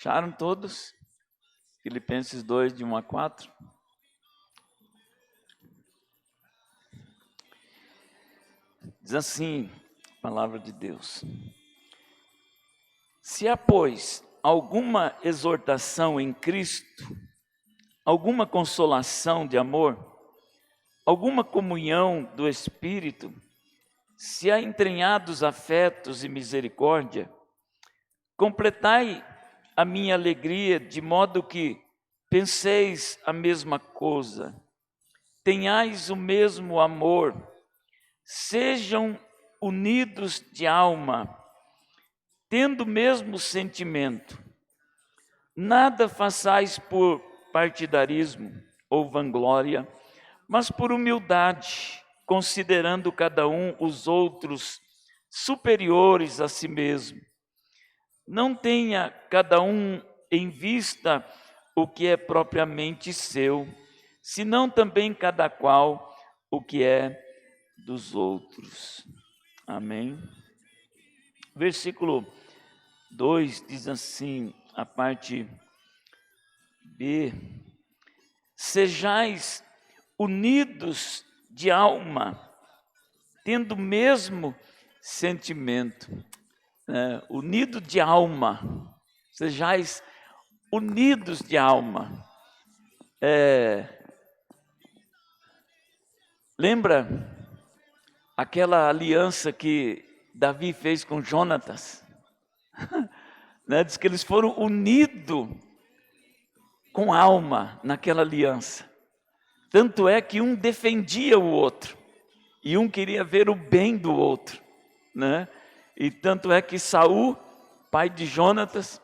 Acharam todos? Filipenses 2, de 1 a 4. Diz assim, a palavra de Deus. Se há, pois, alguma exortação em Cristo, alguma consolação de amor, alguma comunhão do Espírito, se há entranhados afetos e misericórdia, completai a minha alegria de modo que penseis a mesma coisa, tenhais o mesmo amor, sejam unidos de alma, tendo o mesmo sentimento. Nada façais por partidarismo ou vanglória, mas por humildade, considerando cada um os outros superiores a si mesmo. Não tenha cada um em vista o que é propriamente seu, senão também cada qual o que é dos outros. Amém. Versículo 2 diz assim, a parte B: sejais unidos de alma, tendo o mesmo sentimento. Unido de alma, sejais unidos de alma. Lembra aquela aliança que Davi fez com Jonatas? Diz que eles foram unidos com alma naquela aliança. Tanto é que um defendia o outro e um queria ver o bem do outro, né? E tanto é que Saul, pai de Jonatas,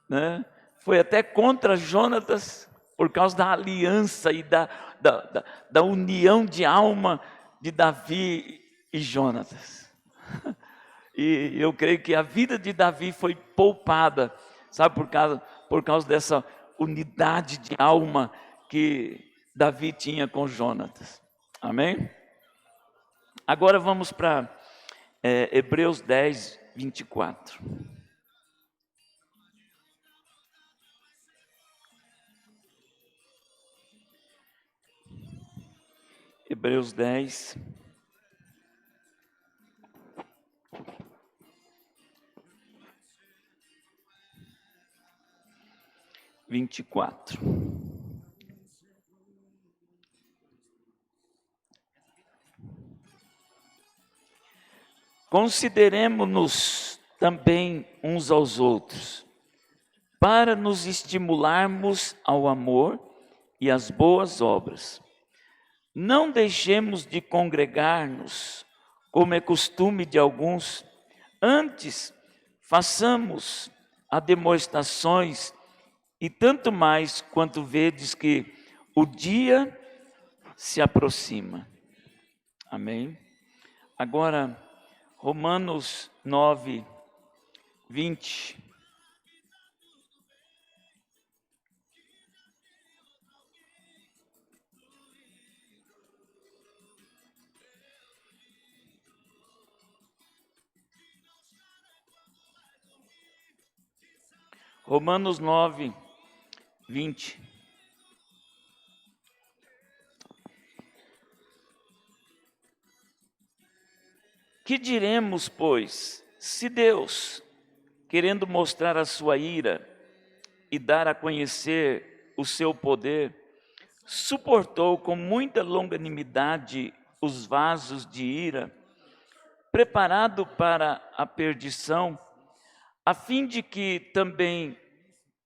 né, foi até contra Jonatas por causa da aliança e da união de alma de Davi e Jonatas. E eu creio que a vida de Davi foi poupada, sabe, por causa dessa unidade de alma que Davi tinha com Jonatas. Amém? Agora vamos para Hebreus 10, 24. Hebreus 10, 24. Consideremo-nos também uns aos outros, para nos estimularmos ao amor e às boas obras. Não deixemos de congregar-nos, como é costume de alguns, antes façamos demonstrações, e tanto mais quanto vedes que o dia se aproxima. Amém? Agora, Romanos 9, 20. Romanos 9, 20. Que diremos, pois, se Deus, querendo mostrar a sua ira e dar a conhecer o seu poder, suportou com muita longanimidade os vasos de ira, preparado para a perdição, a fim de que também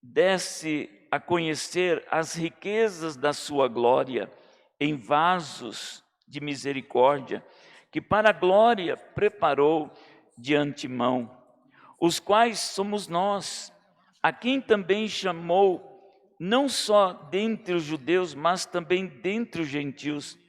desse a conhecer as riquezas da sua glória em vasos de misericórdia, que para a glória preparou de antemão, os quais somos nós, a quem também chamou, não só dentre os judeus, mas também dentre os gentios.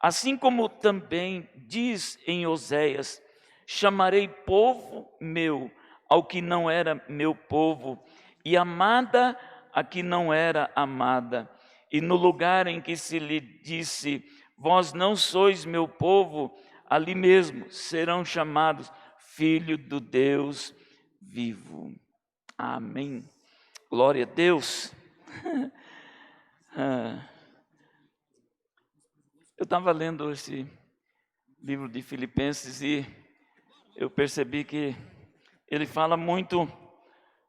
Assim como também diz em Oséias: chamarei povo meu ao que não era meu povo, e amada a que não era amada. E no lugar em que se lhe disse: vós não sois meu povo, ali mesmo serão chamados filho do Deus vivo. Amém. Glória a Deus. Eu estava lendo esse livro de Filipenses e eu percebi que ele fala muito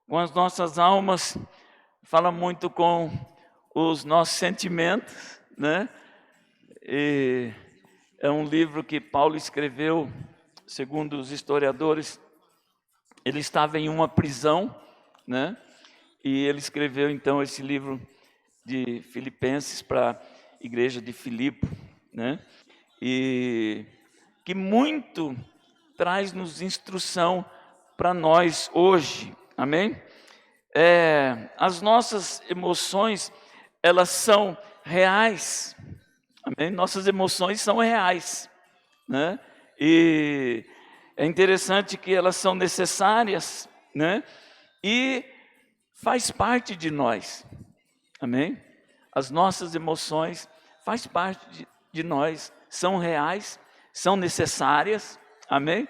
com as nossas almas, fala muito com os nossos sentimentos, né? E é um livro que Paulo escreveu, segundo os historiadores, ele estava em uma prisão, né? E ele escreveu então esse livro de Filipenses para a igreja de Filipe, né? E que muito traz-nos instrução para nós hoje, amém? As nossas emoções, elas são reais, amém? Nossas emoções são reais, né? E é interessante que elas são necessárias, né? E faz parte de nós, amém? As nossas emoções faz parte de nós, são reais, são necessárias, amém?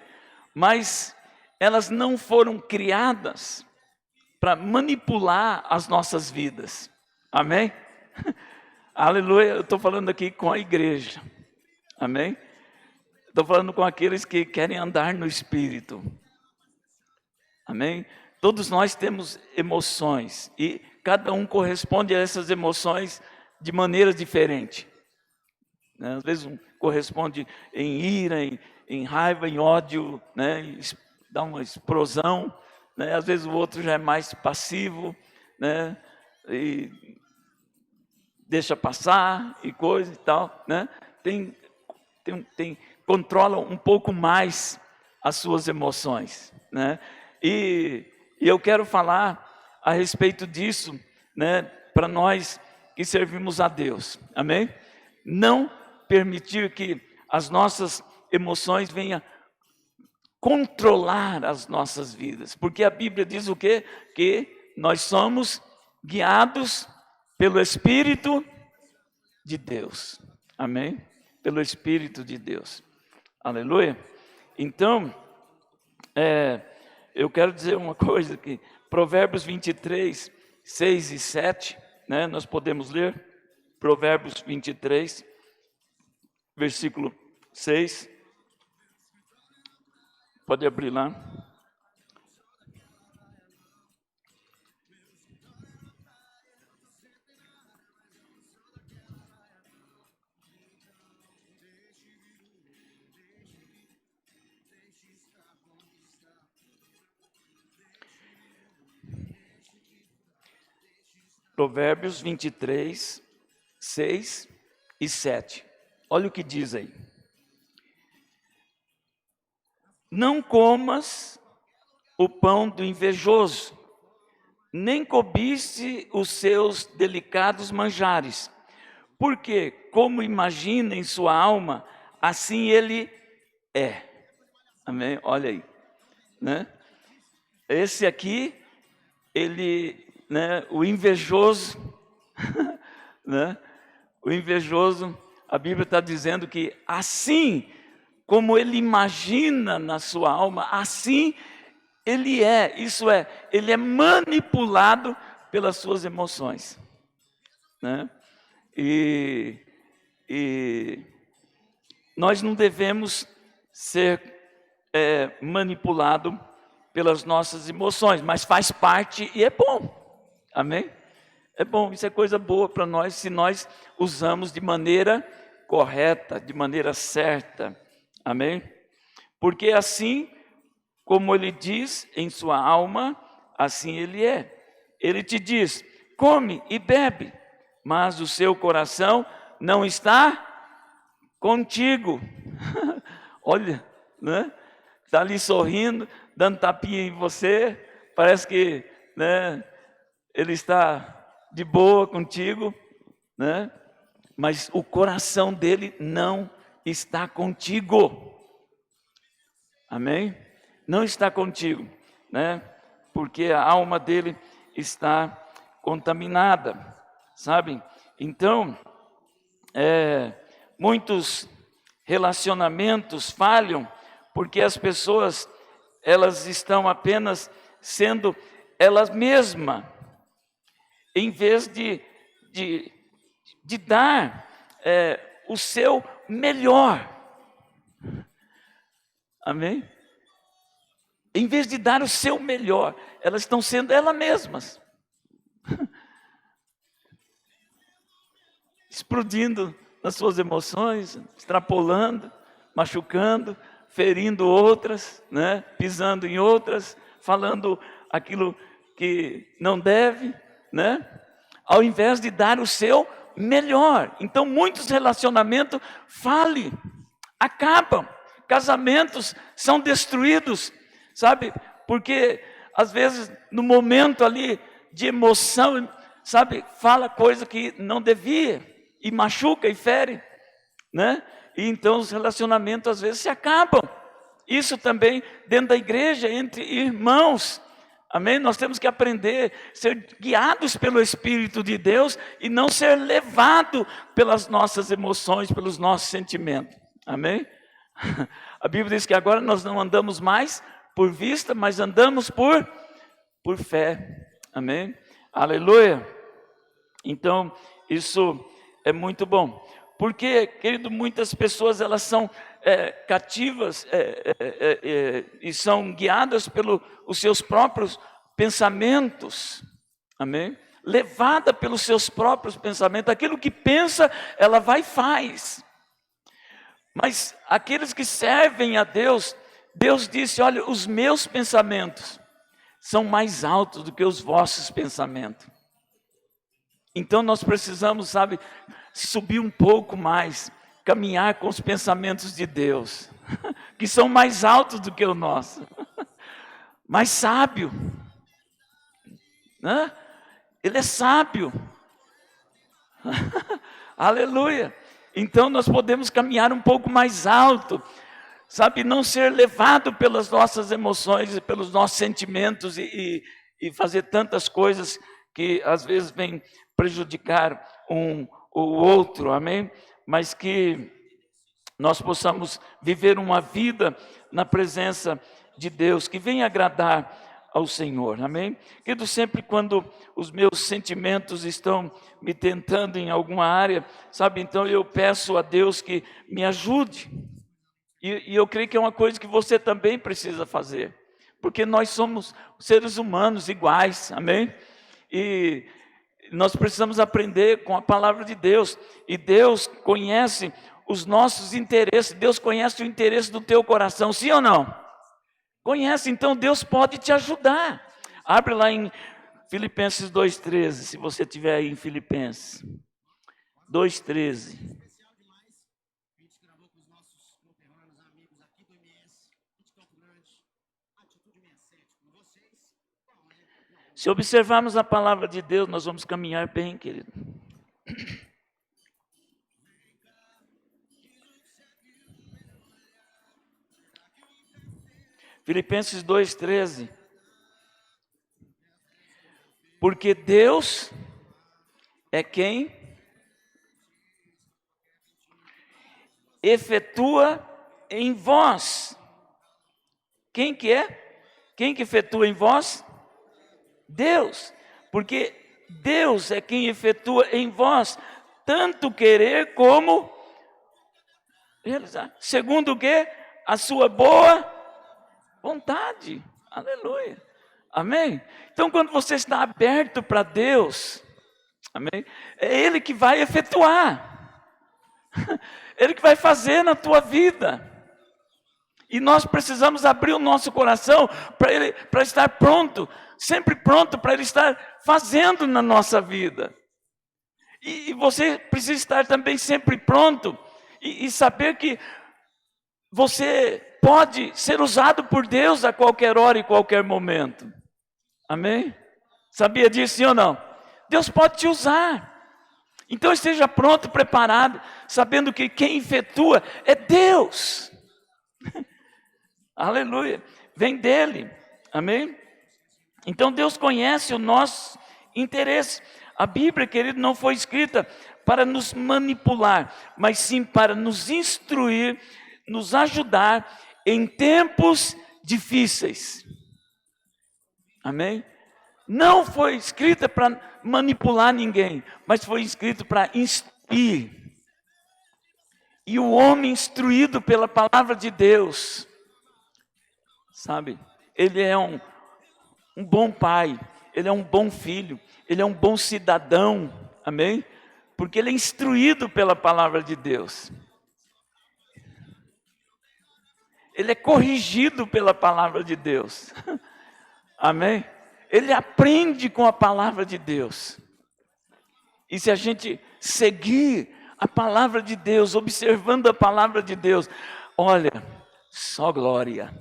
Mas elas não foram criadas para manipular as nossas vidas, amém? Aleluia, eu estou falando aqui com a igreja, amém? Estou falando com aqueles que querem andar no Espírito, amém? Todos nós temos emoções e cada um corresponde a essas emoções de maneira diferente, né? Às vezes um corresponde em ira, em raiva, em ódio, né? Dá uma explosão, né? Às vezes o outro já é mais passivo, né? E deixa passar e coisa e tal, né? Controla um pouco mais as suas emoções, né? E eu quero falar a respeito disso, né? Para nós que servimos a Deus, amém? Não permitir que as nossas emoções venham controlar as nossas vidas, porque a Bíblia diz o quê? Que nós somos guiados pelo Espírito de Deus, amém? Pelo Espírito de Deus, aleluia. Então, eu quero dizer uma coisa aqui, Provérbios 23, 6 e 7, né? Nós podemos ler, Provérbios 23, versículo 6, pode abrir lá. Provérbios 23, 6 e 7. Olha o que diz aí. Não comas o pão do invejoso, nem cobice os seus delicados manjares, porque como imagina em sua alma, assim ele é. Amém? Olha aí, né? Esse aqui, ele, né, o invejoso, né? O invejoso, a Bíblia está dizendo que assim como ele imagina na sua alma, assim ele é. Isso é, ele é manipulado pelas suas emoções, né? E nós não devemos ser manipulado pelas nossas emoções, mas faz parte e é bom, amém? É bom, isso é coisa boa para nós, se nós usamos de maneira correta, de maneira certa, amém? Porque assim como ele diz em sua alma, assim ele é. Ele te diz, come e bebe, mas o seu coração não está contigo. Olha, né? Está ali sorrindo, dando tapinha em você, parece que, né, ele está de boa contigo, né? Mas o coração dele não está contigo. Amém? Não está contigo, né? Porque a alma dele está contaminada, sabe? Então, muitos relacionamentos falham porque as pessoas, elas estão apenas sendo elas mesmas, em vez de dar o seu melhor. Amém? Em vez de dar o seu melhor, elas estão sendo elas mesmas. Explodindo nas suas emoções, extrapolando, machucando, ferindo outras, né? Pisando em outras, falando aquilo que não deve, né? Ao invés de dar o seu melhor. Então muitos relacionamentos falem, acabam, casamentos são destruídos, sabe? Porque às vezes no momento ali de emoção, sabe, fala coisa que não devia e machuca e fere, né? E então os relacionamentos às vezes se acabam. Isso também dentro da igreja, entre irmãos. Amém? Nós temos que aprender a ser guiados pelo Espírito de Deus e não ser levado pelas nossas emoções, pelos nossos sentimentos. Amém? A Bíblia diz que agora nós não andamos mais por vista, mas andamos por fé. Amém? Aleluia! Então, isso é muito bom. Porque, querido, muitas pessoas elas são cativas e são guiadas pelos seus próprios pensamentos. Amém? Levada pelos seus próprios pensamentos. Aquilo que pensa, ela vai e faz. Mas aqueles que servem a Deus, Deus disse, olha, os meus pensamentos são mais altos do que os vossos pensamentos. Então nós precisamos, sabe, subir um pouco mais, caminhar com os pensamentos de Deus, que são mais altos do que o nosso, mais sábio, né? Ele é sábio, aleluia. Então nós podemos caminhar um pouco mais alto, sabe, não ser levado pelas nossas emoções e pelos nossos sentimentos e fazer tantas coisas que às vezes vêm prejudicar o outro, amém? Mas que nós possamos viver uma vida na presença de Deus, que venha agradar ao Senhor, amém? Querido, sempre quando os meus sentimentos estão me tentando em alguma área, sabe, então eu peço a Deus que me ajude, e eu creio que é uma coisa que você também precisa fazer, porque nós somos seres humanos iguais, amém? E nós precisamos aprender com a palavra de Deus, e Deus conhece os nossos interesses, Deus conhece o interesse do teu coração, sim ou não? Conhece, então Deus pode te ajudar. Abre lá em Filipenses 2,13, se você estiver aí em Filipenses 2,13. Se observarmos a palavra de Deus, nós vamos caminhar bem, querido. Filipenses 2,13. Porque Deus é quem efetua em vós. Quem que é? Quem que efetua em vós? Deus, porque Deus é quem efetua em vós, tanto querer como realizar, segundo o que? A sua boa vontade, aleluia, amém? Então quando você está aberto para Deus, amém? É Ele que vai efetuar, Ele que vai fazer na tua vida. E nós precisamos abrir o nosso coração para estar pronto, sempre pronto para Ele estar fazendo na nossa vida. E você precisa estar também sempre pronto e saber que você pode ser usado por Deus a qualquer hora e qualquer momento. Amém? Sabia disso, sim ou não? Deus pode te usar. Então esteja pronto, preparado, sabendo que quem efetua é Deus. Aleluia, vem dele, amém? Então Deus conhece o nosso interesse. A Bíblia, querido, não foi escrita para nos manipular, mas sim para nos instruir, nos ajudar em tempos difíceis. Amém? Não foi escrita para manipular ninguém, mas foi escrito para instruir. E o homem instruído pela palavra de Deus, sabe, ele é um bom pai, ele é um bom filho, ele é um bom cidadão, amém? Porque ele é instruído pela palavra de Deus. Ele é corrigido pela palavra de Deus, amém? Ele aprende com a palavra de Deus. E se a gente seguir a palavra de Deus, observando a palavra de Deus, olha, só glória.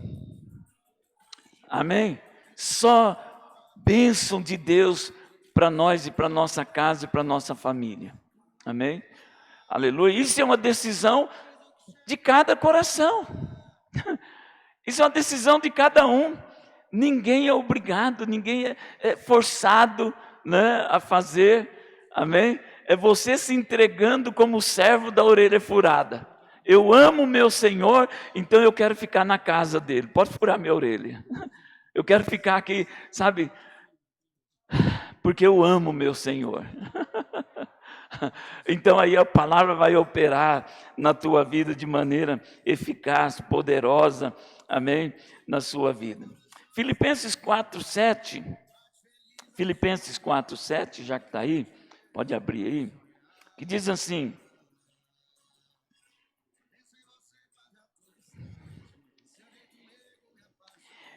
Amém? Só bênção de Deus para nós e para nossa casa e para nossa família. Amém? Aleluia. Isso é uma decisão de cada coração. Isso é uma decisão de cada um. Ninguém é obrigado, ninguém é forçado, né, a fazer, amém? É você se entregando como servo da orelha furada. Eu amo meu Senhor, então eu quero ficar na casa dele. Pode furar minha orelha. Eu quero ficar aqui, sabe? Porque eu amo meu Senhor. Então aí a palavra vai operar na tua vida de maneira eficaz, poderosa, amém? Na sua vida. Filipenses 4:7, Filipenses 4:7, já que está aí, pode abrir aí, que diz assim: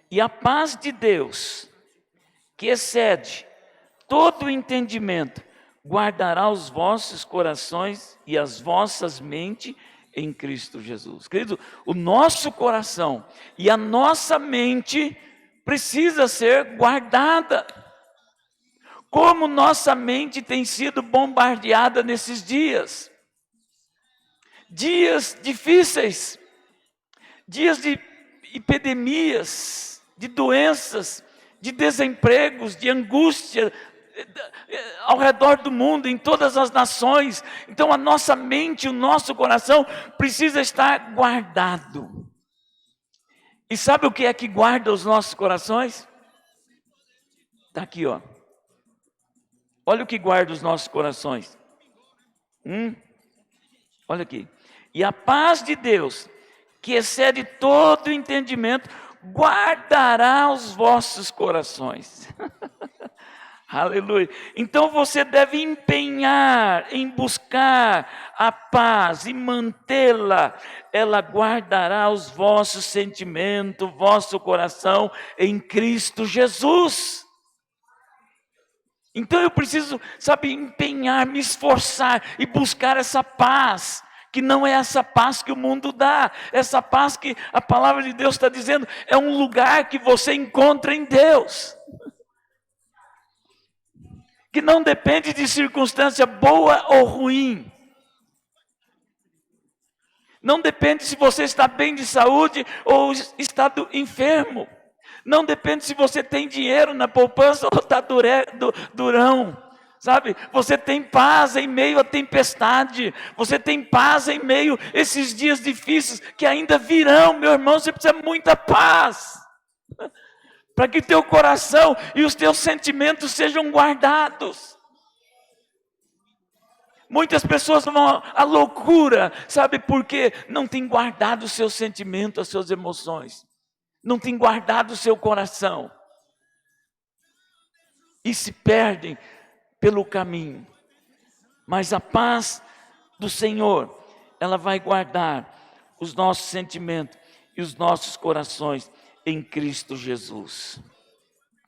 e a paz de Deus, que excede todo o entendimento, guardará os vossos corações e as vossas mentes em Cristo Jesus. Querido, o nosso coração e a nossa mente precisa ser guardada. Como nossa mente tem sido bombardeada nesses dias. Dias difíceis, dias de epidemias, de doenças, de desempregos, de angústia ao redor do mundo, em todas as nações. Então a nossa mente, o nosso coração precisa estar guardado. E sabe o que é que guarda os nossos corações? Está aqui, ó. Olha o que guarda os nossos corações. Olha aqui. E a paz de Deus, que excede todo o entendimento, guardará os vossos corações. Aleluia. Então você deve empenhar em buscar a paz e mantê-la. Ela guardará os vossos sentimentos, vosso coração em Cristo Jesus. Então eu preciso, sabe, empenhar, me esforçar e buscar essa paz, que não é essa paz que o mundo dá, essa paz que a palavra de Deus está dizendo, é um lugar que você encontra em Deus. Que não depende de circunstância boa ou ruim. Não depende se você está bem de saúde ou está enfermo. Não depende se você tem dinheiro na poupança ou está durão. Sabe, você tem paz em meio à tempestade. Você tem paz em meio a esses dias difíceis que ainda virão, meu irmão. Você precisa de muita paz. Para que teu coração e os teus sentimentos sejam guardados. Muitas pessoas vão à loucura, sabe por quê? Não tem guardado os seus sentimentos, as suas emoções. Não tem guardado o seu coração. E se perdem pelo caminho. Mas a paz do Senhor, ela vai guardar os nossos sentimentos e os nossos corações em Cristo Jesus.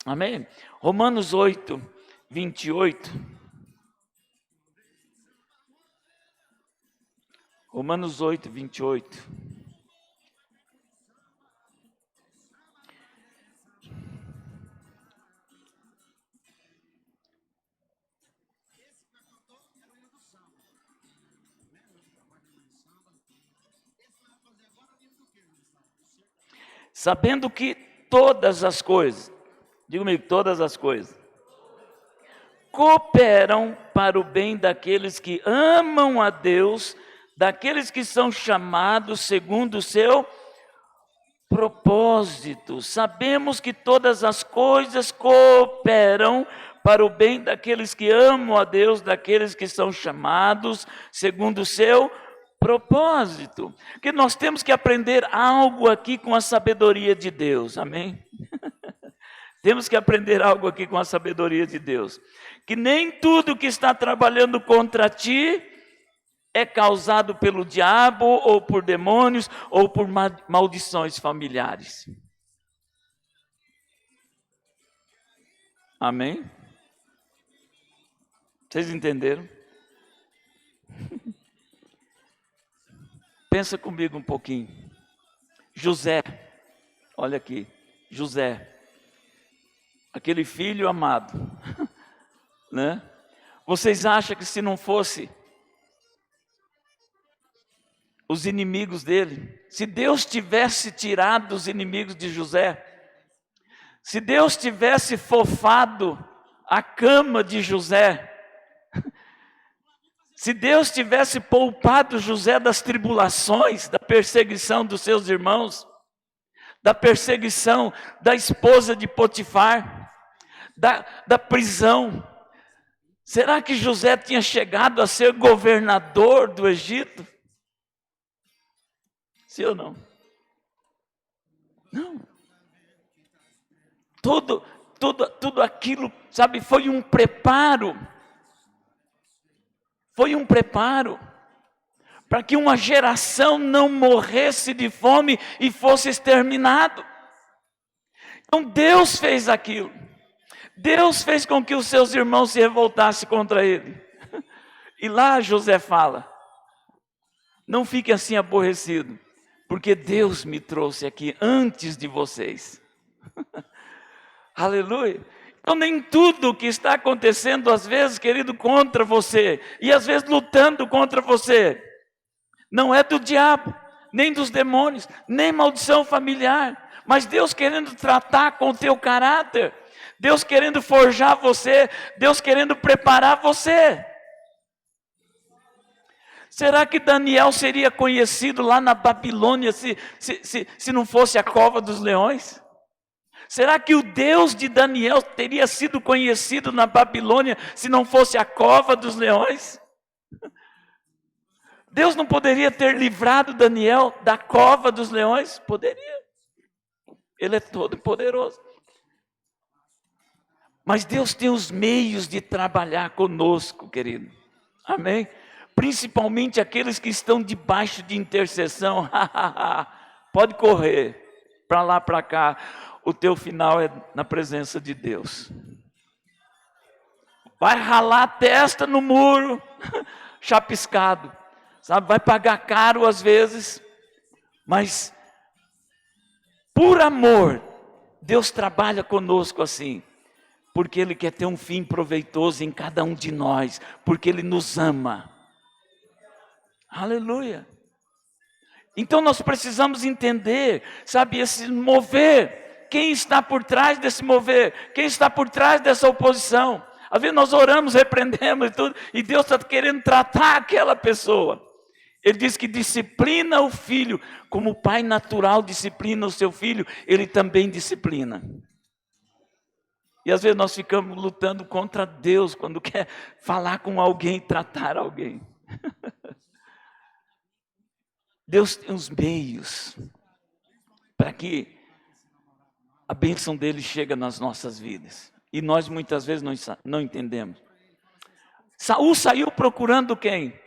Amém? Romanos 8, 28. Romanos 8, 28. Sabendo que todas as coisas, diga comigo, todas as coisas, cooperam para o bem daqueles que amam a Deus, daqueles que são chamados segundo o seu propósito. Sabemos que todas as coisas cooperam para o bem daqueles que amam a Deus, daqueles que são chamados segundo o seu propósito. Que nós temos que aprender algo aqui com a sabedoria de Deus, amém? Temos que aprender algo aqui com a sabedoria de Deus. Que nem tudo que está trabalhando contra ti é causado pelo diabo, ou por demônios, ou por maldições familiares. Amém? Vocês entenderam? Pensa comigo um pouquinho. José, olha aqui, José, aquele filho amado, né? Vocês acham que se não fosse os inimigos dele, se Deus tivesse tirado os inimigos de José, se Deus tivesse fofado a cama de José, se Deus tivesse poupado José das tribulações, da perseguição dos seus irmãos, da perseguição da esposa de Potifar, da prisão, será que José tinha chegado a ser governador do Egito? Sim ou não? Não. Tudo aquilo, sabe, foi um preparo. Foi um preparo para que uma geração não morresse de fome e fosse exterminado. Então Deus fez aquilo. Deus fez com que os seus irmãos se revoltassem contra ele. E lá José fala: não fique assim aborrecido, porque Deus me trouxe aqui antes de vocês. Aleluia. Então nem tudo que está acontecendo às vezes, querido, contra você, e às vezes lutando contra você, não é do diabo, nem dos demônios, nem maldição familiar, mas Deus querendo tratar com o teu caráter, Deus querendo forjar você, Deus querendo preparar você. Será que Daniel seria conhecido lá na Babilônia se não fosse a cova dos leões? Será que o Deus de Daniel teria sido conhecido na Babilônia se não fosse a cova dos leões? Deus não poderia ter livrado Daniel da cova dos leões? Poderia. Ele é todo poderoso. Mas Deus tem os meios de trabalhar conosco, querido. Amém? Principalmente aqueles que estão debaixo de intercessão. Pode correr para lá, para cá. O teu final é na presença de Deus. Vai ralar a testa no muro, chapiscado, sabe? Vai pagar caro às vezes, mas por amor, Deus trabalha conosco assim, porque Ele quer ter um fim proveitoso em cada um de nós, porque Ele nos ama. Aleluia. Então nós precisamos entender, sabe, esse mover. Quem está por trás desse mover? Quem está por trás dessa oposição? Às vezes nós oramos, repreendemos e tudo, e Deus está querendo tratar aquela pessoa. Ele diz que disciplina o filho, como o pai natural disciplina o seu filho, ele também disciplina. E às vezes nós ficamos lutando contra Deus, quando quer falar com alguém, tratar alguém. Deus tem os meios para que a bênção dele chega nas nossas vidas. E nós muitas vezes não entendemos. Saul saiu procurando quem?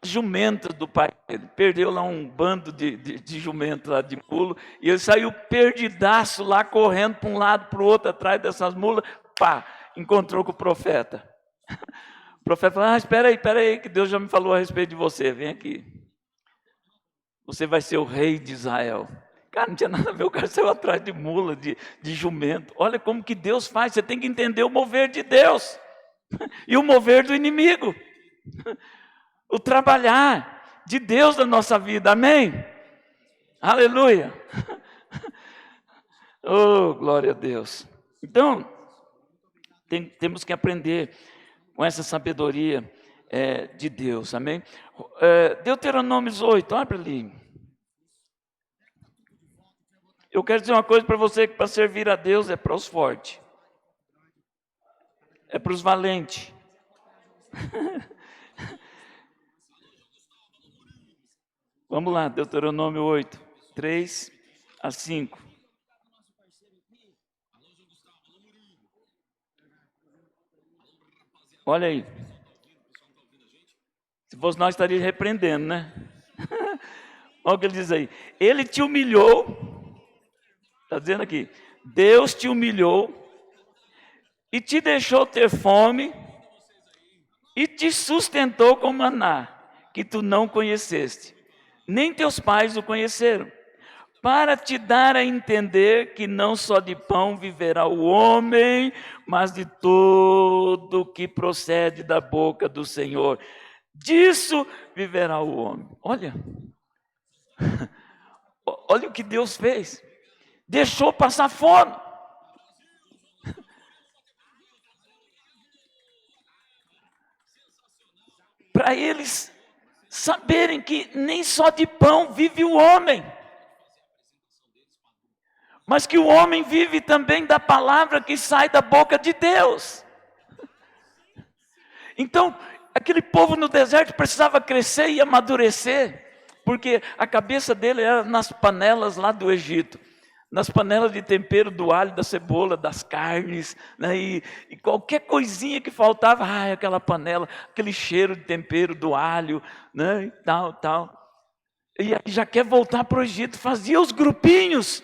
As jumentas do pai dele. Perdeu lá um bando de jumentos lá de mulo. E ele saiu perdidaço lá, correndo para um lado, para o outro, atrás dessas mulas. Pá, encontrou com o profeta. O profeta falou: espera aí, que Deus já me falou a respeito de você. Vem aqui. Você vai ser o rei de Israel. Cara, não tinha nada a ver, o cara saiu atrás de mula, de jumento. Olha como que Deus faz, você tem que entender o mover de Deus. E o mover do inimigo. O trabalhar de Deus na nossa vida, amém? Aleluia. Oh, glória a Deus. Então, temos que aprender com essa sabedoria de Deus, amém? Deuteronômio 8, abre ali. Eu quero dizer uma coisa para você, que para servir a Deus é para os fortes. É para os valentes. Vamos lá, Deuteronômio 8, 3 a 5. Olha aí. Se fosse nós, estaria repreendendo, né? Olha o que ele diz aí. Ele te humilhou. Está dizendo aqui. Deus te humilhou e te deixou ter fome e te sustentou com maná, que tu não conheceste, nem teus pais o conheceram, para te dar a entender que não só de pão viverá o homem, mas de tudo que procede da boca do Senhor. Disso viverá o homem. Olha, olha o que Deus fez. Deixou passar fome. Para eles saberem que nem só de pão vive o homem, mas que o homem vive também da palavra que sai da boca de Deus. Então, aquele povo no deserto precisava crescer e amadurecer, porque a cabeça dele era nas panelas lá do Egito, nas panelas de tempero do alho, da cebola, das carnes, né? E qualquer coisinha que faltava, aquela panela, aquele cheiro de tempero do alho, né? E tal. E aí já quer voltar para o Egito, fazia os grupinhos.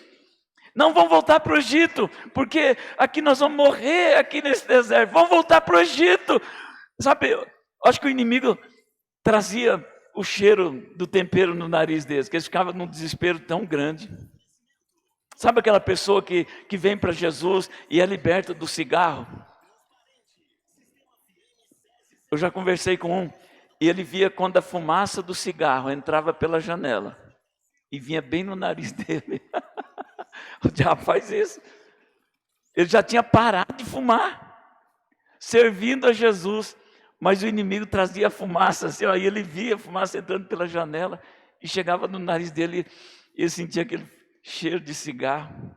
Não vão voltar para o Egito, porque aqui nós vamos morrer aqui nesse deserto. Vão voltar para o Egito. Sabe, eu acho que o inimigo trazia o cheiro do tempero no nariz deles, que eles ficavam num desespero tão grande. Sabe aquela pessoa que vem para Jesus e é liberta do cigarro? Eu já conversei com um, e ele via quando a fumaça do cigarro entrava pela janela, e vinha bem no nariz dele. O diabo faz isso. Ele já tinha parado de fumar, servindo a Jesus, mas o inimigo trazia a fumaça, assim, aí ele via a fumaça entrando pela janela, e chegava no nariz dele, e ele sentia aquele cheiro de cigarro,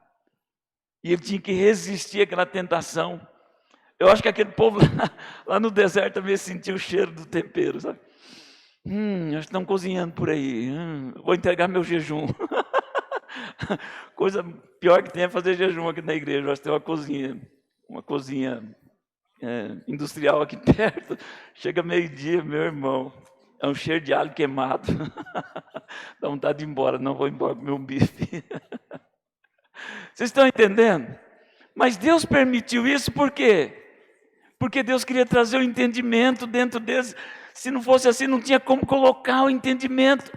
e ele tinha que resistir àquela tentação. Eu acho que aquele povo lá no deserto também sentia o cheiro do tempero, sabe? Acho que estão cozinhando por aí, vou entregar meu jejum. Coisa pior que tem é fazer jejum aqui na igreja. Eu acho que tem uma cozinha industrial aqui perto. Chega meio-dia, meu irmão, é um cheiro de alho queimado. Dá vontade de ir embora, não vou embora com meu bife. Vocês estão entendendo? Mas Deus permitiu isso por quê? Porque Deus queria trazer o entendimento dentro deles. Se não fosse assim, não tinha como colocar o entendimento.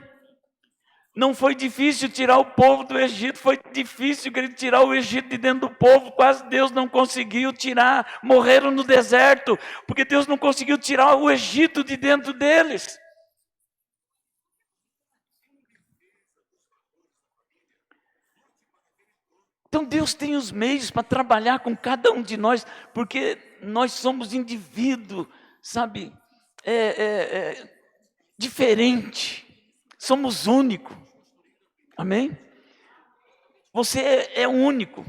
Não foi difícil tirar o povo do Egito, foi difícil tirar o Egito de dentro do povo, quase Deus não conseguiu tirar, morreram no deserto, porque Deus não conseguiu tirar o Egito de dentro deles. Então Deus tem os meios para trabalhar com cada um de nós, porque nós somos indivíduos, sabe, diferente, somos únicos. Amém? Você é único.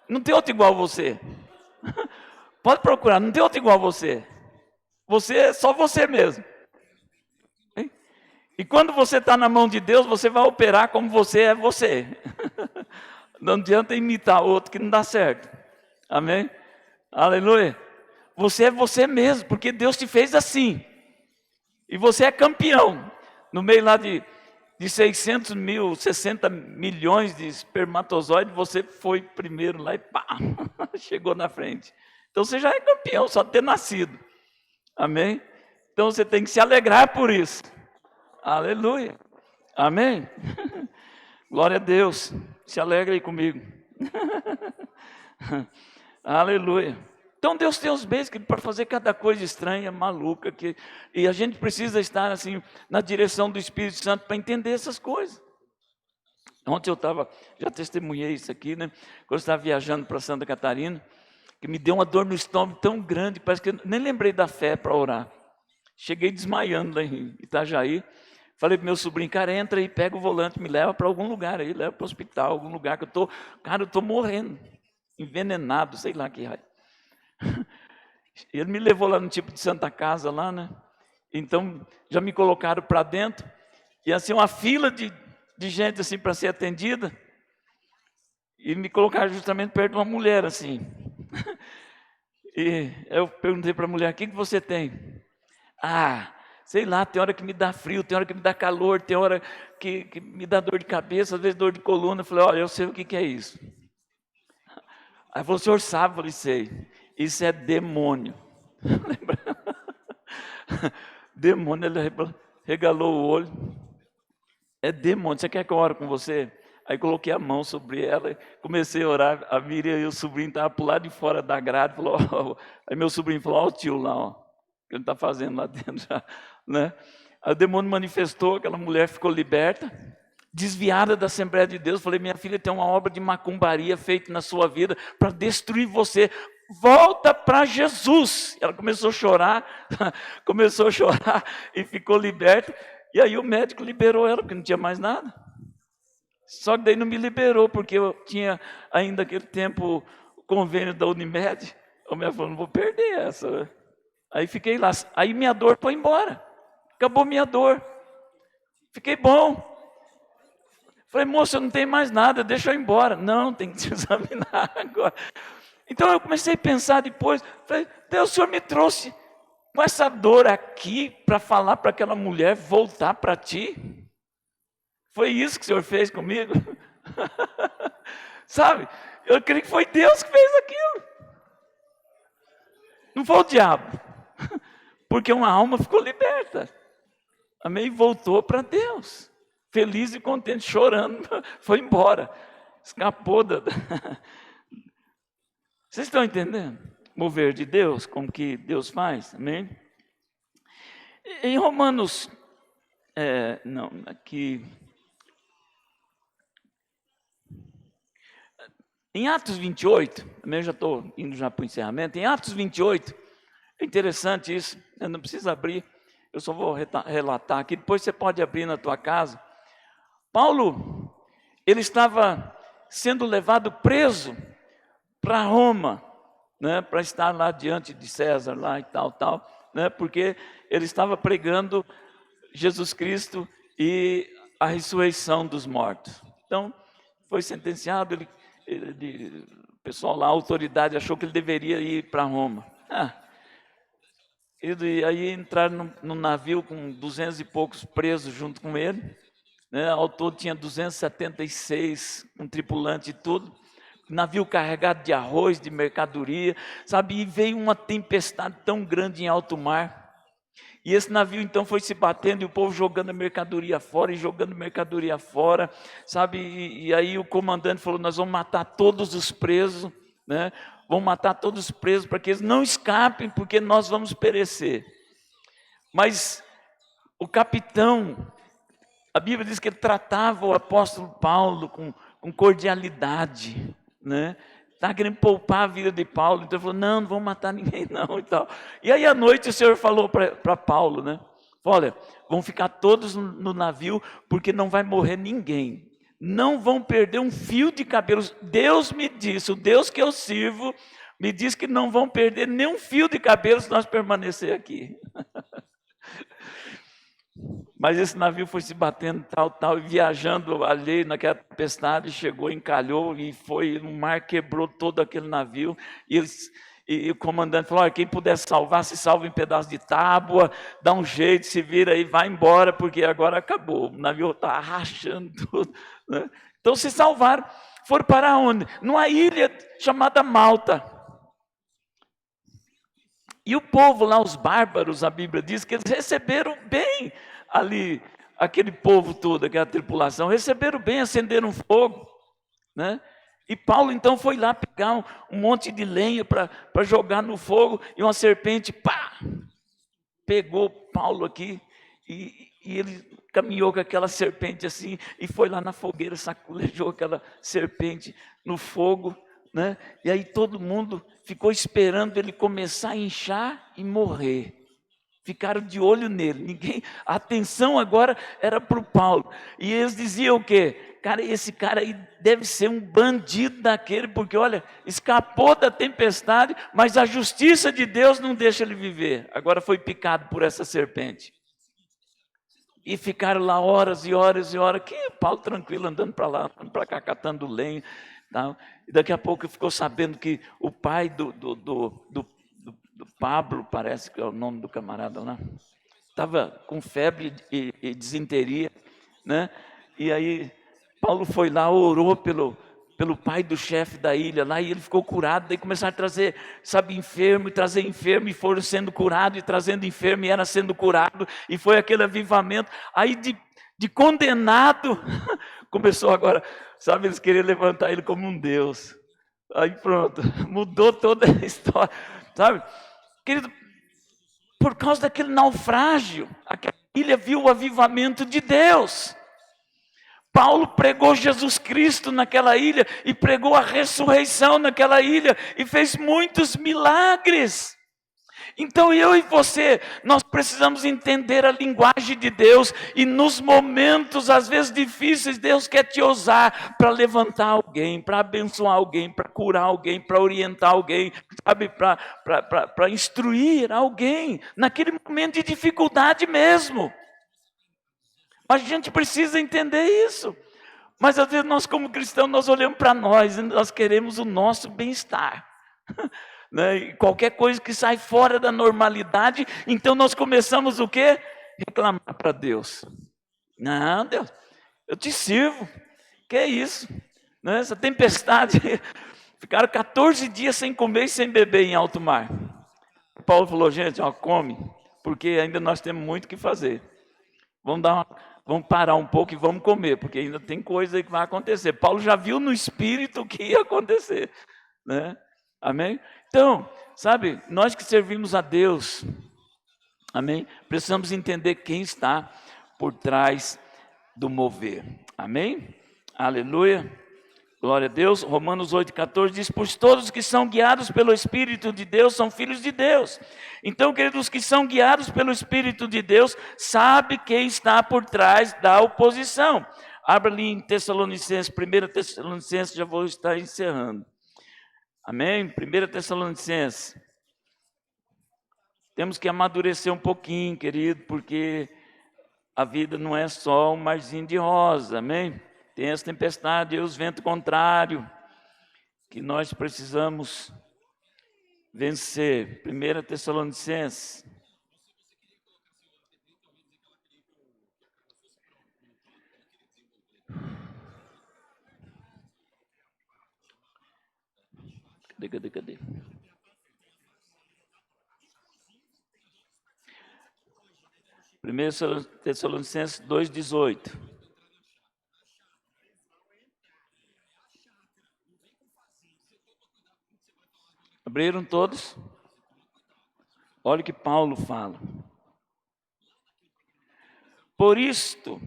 Não tem outro igual a você. Pode procurar, não tem outro igual a você. Você é só você mesmo. Hein? E quando você está na mão de Deus, você vai operar como você é você. Não adianta imitar outro que não dá certo. Amém? Aleluia. Você é você mesmo, porque Deus te fez assim. E você é campeão. No meio lá de 600 mil, 60 milhões de espermatozoides, você foi primeiro lá e pá, chegou na frente. Então você já é campeão, só de ter nascido. Amém? Então você tem que se alegrar por isso. Aleluia. Amém? Glória a Deus. Se alegra aí comigo. Aleluia. Então Deus tem os meios para fazer cada coisa estranha, maluca, e a gente precisa estar assim na direção do Espírito Santo para entender essas coisas. Ontem já testemunhei isso aqui, né? Quando eu estava viajando para Santa Catarina, que me deu uma dor no estômago tão grande, parece que eu nem lembrei da fé para orar. Cheguei desmaiando lá em Itajaí, Falei pro meu sobrinho, cara, entra aí, pega o volante, me leva para algum lugar aí, leva para o hospital, algum lugar que eu tô morrendo, envenenado, sei lá que raio. Ele me levou lá no tipo de Santa Casa lá, né? Então, já me colocaram para dentro, e assim, uma fila de gente assim para ser atendida, e me colocaram justamente perto de uma mulher assim. E eu perguntei para a mulher, o que você tem? Ah, sei lá, tem hora que me dá frio, tem hora que me dá calor, tem hora que me dá dor de cabeça, às vezes dor de coluna. Eu falei, olha, eu sei o que é isso. Aí falou, o senhor sabe? Eu falei, sei. Isso é demônio. Demônio, ele regalou o olho. É demônio, você quer que eu ore com você? Aí coloquei a mão sobre ela, comecei a orar. A Miriam e o sobrinho estavam para o lado de fora da grade. Falou, aí meu sobrinho falou, ó o tio lá, ó, que ele está fazendo lá dentro já, né? Aí o demônio manifestou, aquela mulher ficou liberta, desviada da Assembleia de Deus. Falei, minha filha, tem uma obra de macumbaria feita na sua vida para destruir você. Volta para Jesus. Ela começou a chorar, e ficou liberta. E aí o médico liberou ela, porque não tinha mais nada. Só que daí não me liberou, porque eu tinha ainda aquele tempo o convênio da Unimed. O médico falou, não vou perder essa, né? Aí fiquei lá, aí minha dor foi embora, acabou minha dor, fiquei bom. Falei, moça, eu não tenho mais nada, deixa eu ir embora. Não, tem que te examinar agora. Então eu comecei a pensar depois, falei, Deus, o Senhor me trouxe com essa dor aqui para falar para aquela mulher voltar para ti? Foi isso que o Senhor fez comigo? Sabe, eu creio que foi Deus que fez aquilo. Não foi o diabo. Porque uma alma ficou liberta. Amém? Voltou para Deus. Feliz e contente, chorando, foi embora. Escapou da... Vocês estão entendendo? Mover de Deus, como que Deus faz, amém? Em Romanos, em Atos 28, também já estou indo já para o encerramento, em Atos 28, é interessante isso, eu não preciso abrir, eu só vou relatar aqui, depois você pode abrir na tua casa. Paulo, ele estava sendo levado preso para Roma, né, para estar lá diante de César, lá e tal, né, porque ele estava pregando Jesus Cristo e a ressurreição dos mortos. Então, foi sentenciado, o pessoal lá, a autoridade achou que ele deveria ir para Roma. E aí entraram no navio com 200 e poucos presos junto com ele, né? Ao todo tinha 276, um tripulante e tudo, navio carregado de arroz, de mercadoria, sabe, e veio uma tempestade tão grande em alto mar, e esse navio então foi se batendo, e o povo jogando a mercadoria fora, e jogando mercadoria fora, sabe, e aí o comandante falou, nós vamos matar todos os presos, né? Vamos matar todos os presos, para que eles não escapem, porque nós vamos perecer. Mas o capitão, a Bíblia diz que ele tratava o apóstolo Paulo com cordialidade, né? Estava querendo poupar a vida de Paulo, então ele falou, não vamos matar ninguém não, e tal. E aí à noite o Senhor falou para Paulo, né? Olha, vão ficar todos no navio, porque não vai morrer ninguém, não vão perder um fio de cabelo. Deus me disse, o Deus que eu sirvo, me diz que não vão perder nem um fio de cabelo se nós permanecer aqui. Mas esse navio foi se batendo, tal, e viajando ali naquela tempestade, chegou, encalhou, e foi, o mar quebrou todo aquele navio, e o comandante falou, olha, quem puder salvar, se salva em pedaço de tábua, dá um jeito, se vira aí, vai embora, porque agora acabou, o navio está rachando tudo, né? Então se salvaram, foram para onde? Numa ilha chamada Malta. E o povo lá, os bárbaros, a Bíblia diz que eles receberam bem ali, aquele povo todo, aquela tripulação, receberam bem, acenderam fogo, né? E Paulo então foi lá pegar um monte de lenha para jogar no fogo, e uma serpente, pegou Paulo aqui, e ele caminhou com aquela serpente assim, e foi lá na fogueira, sacolejou aquela serpente no fogo, né? E aí todo mundo ficou esperando ele começar a inchar e morrer. Ficaram de olho nele. A atenção agora era para o Paulo. E eles diziam o quê? Cara, esse cara aí deve ser um bandido daquele, porque olha, escapou da tempestade, mas a justiça de Deus não deixa ele viver. Agora foi picado por essa serpente. E ficaram lá horas e horas e horas, que Paulo tranquilo, andando para lá, andando para cá, catando lenha. Tal. E daqui a pouco ficou sabendo que o pai do Pablo, parece que é o nome do camarada lá, estava com febre e disenteria, né? E aí Paulo foi lá, orou pelo pai do chefe da ilha lá, e ele ficou curado. Daí começaram a trazer, sabe, enfermo, e trazer enfermo, e foram sendo curados, e trazendo enfermo, e era sendo curado, e foi aquele avivamento. Aí de condenado, começou agora, sabe, eles queriam levantar ele como um Deus. Aí pronto, mudou toda a história, sabe? Querido, por causa daquele naufrágio, aquela ilha viu o avivamento de Deus. Paulo pregou Jesus Cristo naquela ilha e pregou a ressurreição naquela ilha e fez muitos milagres. Então eu e você, nós precisamos entender a linguagem de Deus, e nos momentos às vezes difíceis, Deus quer te usar para levantar alguém, para abençoar alguém, para curar alguém, para orientar alguém, sabe, para instruir alguém, naquele momento de dificuldade mesmo. A gente precisa entender isso. Mas às vezes nós como cristãos, nós olhamos para nós, e nós queremos o nosso bem-estar. Né? E qualquer coisa que sai fora da normalidade, então nós começamos o quê? Reclamar para Deus. Não, Deus, eu te sirvo. Que é isso? Né? Essa tempestade, ficaram 14 dias sem comer e sem beber em alto mar. Paulo falou, gente, ó, come, porque ainda nós temos muito o que fazer. Vamos parar um pouco e vamos comer, porque ainda tem coisa aí que vai acontecer. Paulo já viu no espírito o que ia acontecer, né? Amém? Então, sabe, nós que servimos a Deus, amém? Precisamos entender quem está por trás do mover. Amém? Aleluia. Glória a Deus. Romanos 8,14 diz, pois todos que são guiados pelo Espírito de Deus são filhos de Deus. Então, queridos, que são guiados pelo Espírito de Deus, sabe quem está por trás da oposição. Abra ali em Tessalonicenses, 1 Tessalonicenses, já vou estar encerrando. Amém? 1 Tessalonicenses. Temos que amadurecer um pouquinho, querido, porque a vida não é só um marzinho de rosa, amém? Tem essa tempestade e os ventos contrários que nós precisamos vencer. 1 Tessalonicenses. Cadê? 1 Tessalonicenses 2,18. Abriram todos? Olha o que Paulo fala. Por isto,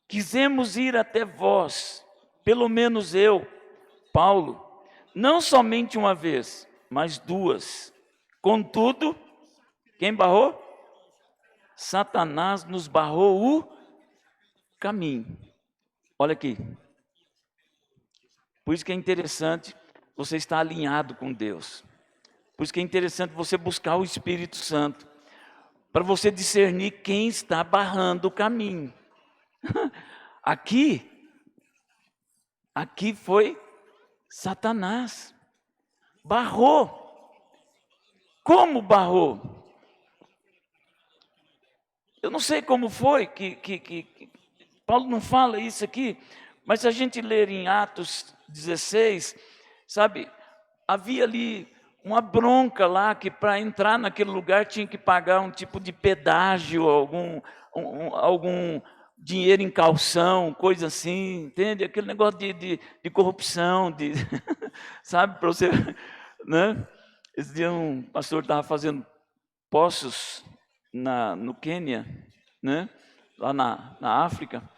quisemos ir até vós, pelo menos eu, Paulo, não somente uma vez, mas duas. Contudo, quem barrou? Satanás nos barrou o caminho. Olha aqui. Por isso que é interessante você estar alinhado com Deus. Por isso que é interessante você buscar o Espírito Santo, para você discernir quem está barrando o caminho. Aqui foi Satanás. Barrou. Como barrou? Eu não sei como foi que Paulo não fala isso aqui, mas se a gente ler em Atos 16, sabe, havia ali uma bronca lá, que para entrar naquele lugar tinha que pagar um tipo de pedágio, algum dinheiro em calção, coisa assim, entende? Aquele negócio de corrupção, sabe, para você, né? Esse dia um pastor estava fazendo poços no Quênia, né? Lá na África,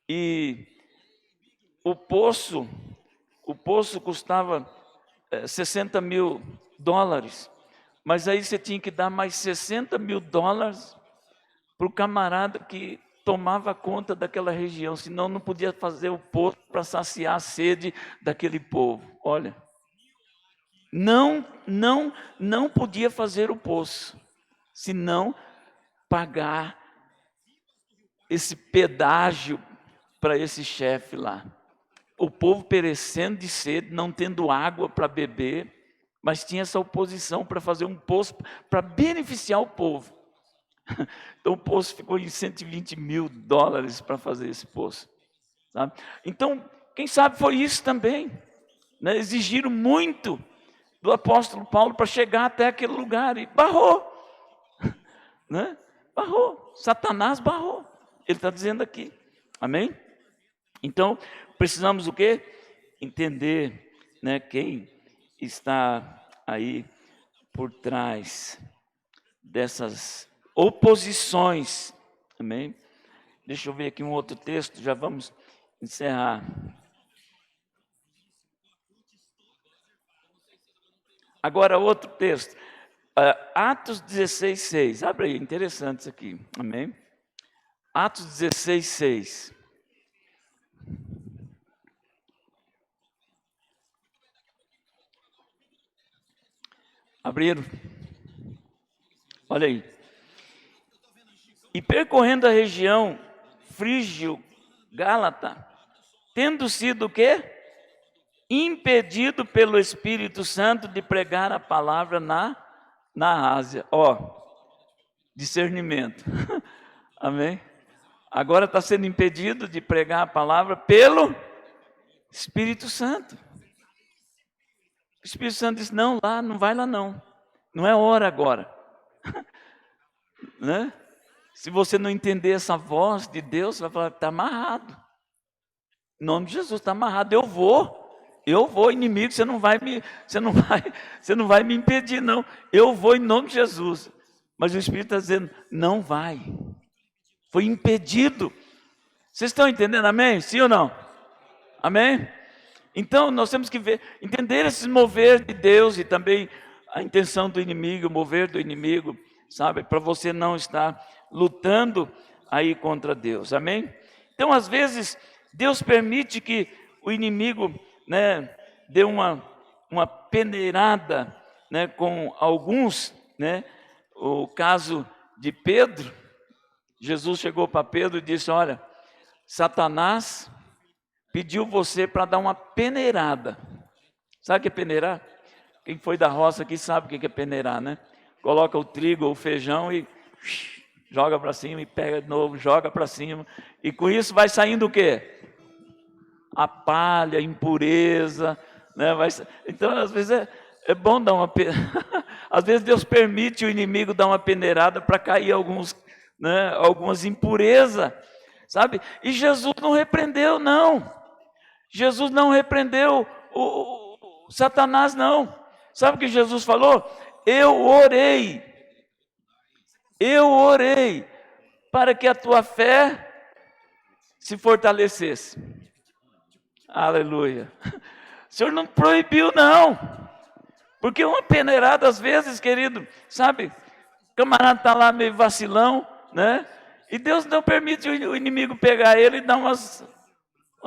e o poço custava $60 mil. Mas aí você tinha que dar mais $60 mil para o camarada que tomava conta daquela região, senão não podia fazer o poço para saciar a sede daquele povo. Olha, não podia fazer o poço, senão pagar esse pedágio para esse chefe lá. O povo perecendo de sede, não tendo água para beber, mas tinha essa oposição para fazer um poço para beneficiar o povo. Então o poço ficou em $120 mil para fazer esse poço. Sabe? Então, quem sabe foi isso também. Né? Exigiram muito do apóstolo Paulo para chegar até aquele lugar e barrou. Né? Barrou. Satanás barrou. Ele está dizendo aqui. Amém? Então, precisamos o quê? Entender, né, quem está aí por trás dessas oposições. Amém? Deixa eu ver aqui um outro texto, já vamos encerrar. Agora outro texto. Atos 16:6. Abre aí, interessante isso aqui. Amém? Atos 16:6. Abriram? Olha aí. E percorrendo a região frígio-gálata, tendo sido o quê? Impedido pelo Espírito Santo de pregar a palavra na Ásia. Discernimento. Amém? Agora está sendo impedido de pregar a palavra pelo Espírito Santo. O Espírito Santo disse, não vai lá não. Não é hora agora. Né? Se você não entender essa voz de Deus, você vai falar, está amarrado. Em nome de Jesus, está amarrado. Eu vou, inimigo, você não vai me impedir, não. Eu vou em nome de Jesus. Mas o Espírito está dizendo, não vai. Foi impedido. Vocês estão entendendo, amém? Sim ou não? Amém? Então, nós temos que entender esse mover de Deus e também a intenção do inimigo, o mover do inimigo, sabe? Para você não estar lutando aí contra Deus, amém? Então, às vezes, Deus permite que o inimigo, né, dê uma peneirada, né, com alguns, né? O caso de Pedro, Jesus chegou para Pedro e disse, olha, Satanás pediu você para dar uma peneirada. Sabe o que é peneirar? Quem foi da roça aqui sabe o que é peneirar, né? Coloca o trigo ou o feijão e joga para cima e pega de novo, joga para cima. E com isso vai saindo o quê? A palha, a impureza. Né? Então, às vezes é bom dar uma às vezes Deus permite o inimigo dar uma peneirada para cair algumas impurezas. Sabe? E Jesus não repreendeu, não. Jesus não repreendeu o Satanás, não. Sabe o que Jesus falou? Eu orei para que a tua fé se fortalecesse. Aleluia. O Senhor não proibiu, não. Porque uma peneirada, às vezes, querido, sabe? O camarada está lá meio vacilão, né? E Deus não permite o inimigo pegar ele e dar uma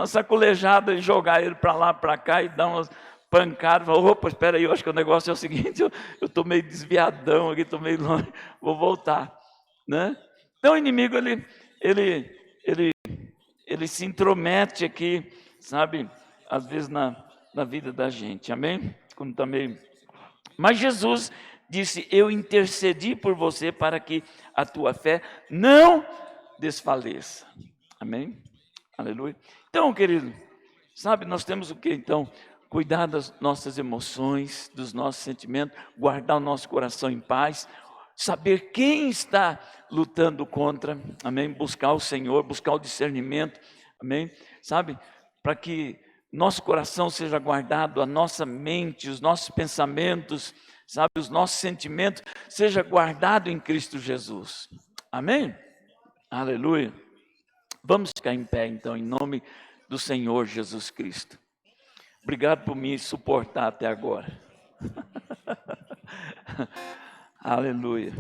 sacolejada e jogar ele para lá, para cá e dar umas pancadas. Opa, espera aí, eu acho que o negócio é o seguinte, eu estou meio desviadão aqui, estou meio longe, vou voltar. Né? Então o inimigo, ele se intromete aqui, sabe, às vezes na vida da gente, amém? Quando tá meio... Mas Jesus disse, eu intercedi por você para que a tua fé não desfaleça, amém? Aleluia. Então, querido, sabe, nós temos o que então? Cuidar das nossas emoções, dos nossos sentimentos, guardar o nosso coração em paz, saber quem está lutando contra, amém? Buscar o Senhor, buscar o discernimento, amém? Sabe, para que nosso coração seja guardado, a nossa mente, os nossos pensamentos, sabe, os nossos sentimentos, seja guardado em Cristo Jesus, amém? Aleluia. Vamos ficar em pé, então, em nome do Senhor Jesus Cristo. Obrigado por me suportar até agora. Aleluia.